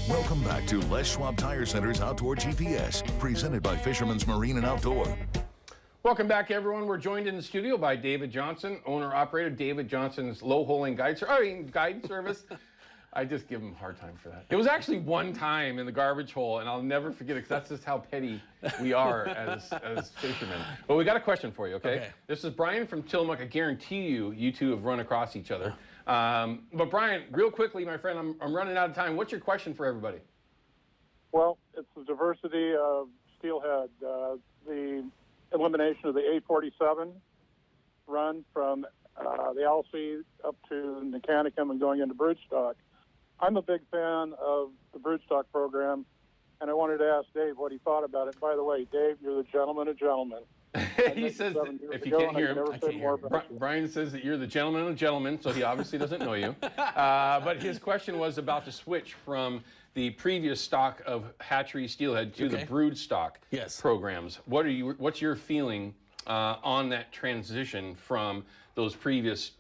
Welcome back to Les Schwab Tire Center's Outdoor GPS, presented by Fisherman's Marine and Outdoor. Welcome back, everyone. We're joined in the studio by David Johnson, owner-operator David Johnson's Low-Holing Guide Service. I just give him a hard time for that. It was actually one time in the garbage hole, and I'll never forget it because that's just how petty we are as fishermen. But we got a question for you, okay? This is Brian from Tillamook. I guarantee you two have run across each other. But Brian, real quickly, my friend, I'm running out of time. What's your question for everybody? Well, it's the diversity of steelhead, the elimination of the A47 run from the Alsea up to Nicanicum and going into broodstock. I'm a big fan of the broodstock program, and I wanted to ask Dave what he thought about it. By the way, Dave, you're the gentleman of gentlemen. He says, if you can't hear him, I can't hear him. Brian says that you're the gentleman of gentlemen, so he obviously doesn't know you. But his question was about the switch from the previous stock of hatchery steelhead to the brood stock programs. What's your feeling on that transition from those previous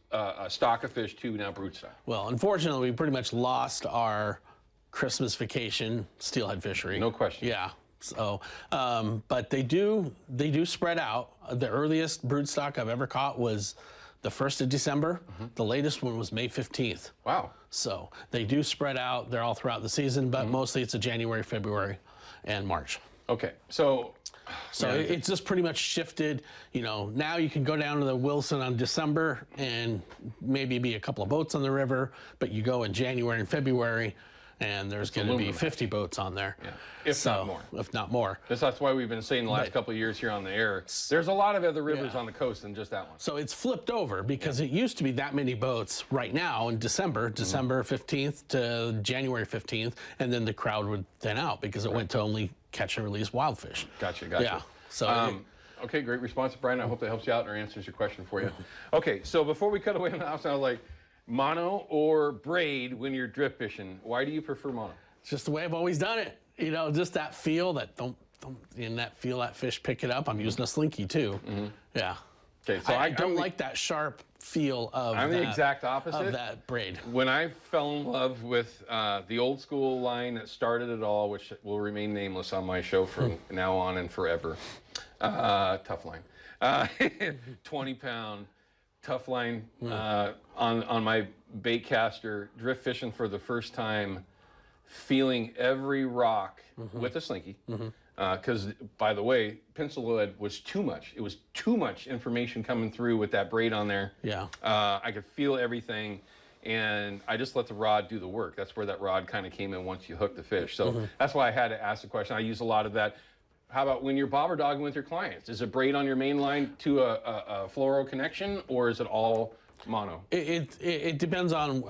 stock of fish to now brood stock? Well, unfortunately, we pretty much lost our Christmas vacation steelhead fishery. No question. Yeah. So, but they do spread out. The earliest brood stock I've ever caught was the 1st of December. The latest one was May 15th. Wow. So they do spread out. They're all throughout the season, but mostly it's a January, February, and March. Okay. So it's just pretty much shifted. You know, now you can go down to the Wilson on December and maybe be a couple of boats on the river, but you go in January and February, and there's going to be 50 boats on there. Yeah. If not more. If not more. That's why we've been saying the last couple of years here on the air, there's a lot of other rivers on the coast than just that one. So it's flipped over because it used to be that many boats right now in December 15th to January 15th, and then the crowd would thin out because it went to only catch and release wild fish. Gotcha. Yeah. So okay, great response, Brian. I hope that helps you out or answers your question for you. Okay, so before we cut away from the house, I was like, mono or braid when you're drift fishing? Why do you prefer mono? It's just the way I've always done it. You know, just that feel that that fish pick it up. I'm using a slinky too. Yeah. Okay, so I don't like that sharp feel of I'm the exact opposite of that braid. When I fell in love with the old school line that started it all, which will remain nameless on my show from now on and forever, Tough Line, 20-pound Tough Line on my bait caster, drift fishing for the first time, feeling every rock with a slinky. Because, by the way, pencil lead was too much. It was too much information coming through with that braid on there. Yeah. I could feel everything, and I just let the rod do the work. That's where that rod kind of came in once you hook the fish. So that's why I had to ask the question. I use a lot of that. How about when you're bobber dogging with your clients? Is it braid on your main line to a fluoro connection, or is it all mono? It depends on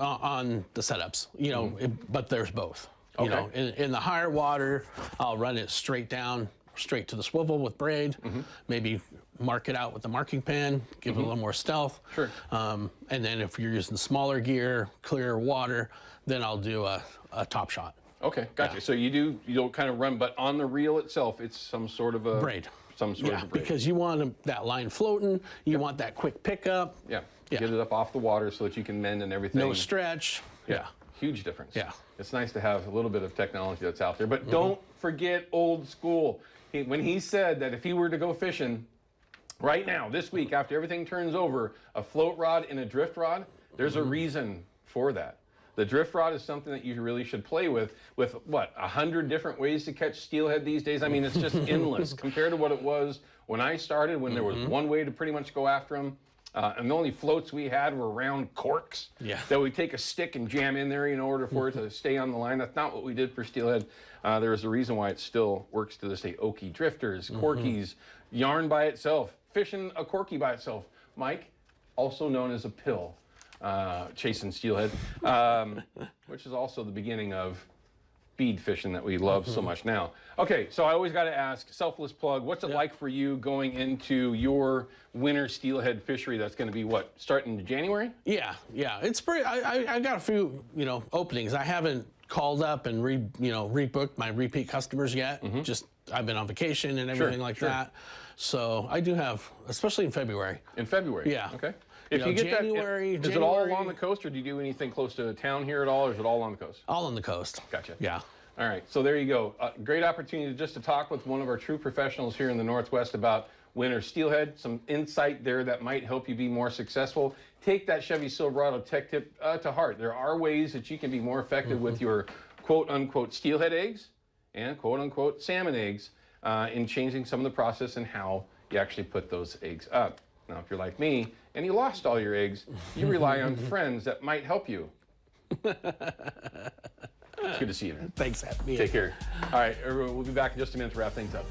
the setups, you know, but there's both. You know, in the higher water, I'll run it straight down, straight to the swivel with braid, maybe mark it out with the marking pan, give it a little more stealth. Sure. And then if you're using smaller gear, clearer water, then I'll do a top shot. Okay, gotcha. Yeah. So you don't kind of run, but on the reel itself, it's some sort of a braid. Some sort of a braid. Because you want that line floating, you want that quick pickup. Yeah. Get it up off the water so that you can mend and everything. No stretch. Yeah. Huge difference. Yeah. It's nice to have a little bit of technology that's out there, but don't forget old school. When he said that if he were to go fishing right now, this week, after everything turns over, a float rod and a drift rod, there's a reason for that. The drift rod is something that you really should play with what, 100 different ways to catch steelhead these days? I mean, it's just endless compared to what it was when I started, when there was one way to pretty much go after them. And the only floats we had were round corks that we take a stick and jam in there in order for it to stay on the line. That's not what we did for steelhead. There is a reason why it still works to this day. Okie drifters, corkies, yarn by itself, fishing a corky by itself. Mike, also known as a pill, chasing steelhead, which is also the beginning of bead fishing that we love so much now. Okay, so I always got to ask, selfless plug, what's it like for you going into your winter steelhead fishery that's going to be, what, starting in January? Yeah, it's pretty, I got a few, openings. I haven't called up and rebooked my repeat customers yet. Just, I've been on vacation and everything like that. So I do have, especially in February. In February? Yeah. Okay. If you get January, it all along the coast, or do you do anything close to town here at all, or is it all on the coast? All on the coast. Gotcha. Yeah. All right, so there you go. Great opportunity just to talk with one of our true professionals here in the Northwest about winter steelhead, some insight there that might help you be more successful. Take that Chevy Silverado tech tip to heart. There are ways that you can be more effective with your quote-unquote steelhead eggs and quote-unquote salmon eggs in changing some of the process and how you actually put those eggs up. Now, if you're like me and you lost all your eggs, you rely on friends that might help you. It's good to see you, man. Thanks, Happy. Take care. All right, everyone, we'll be back in just a minute to wrap things up.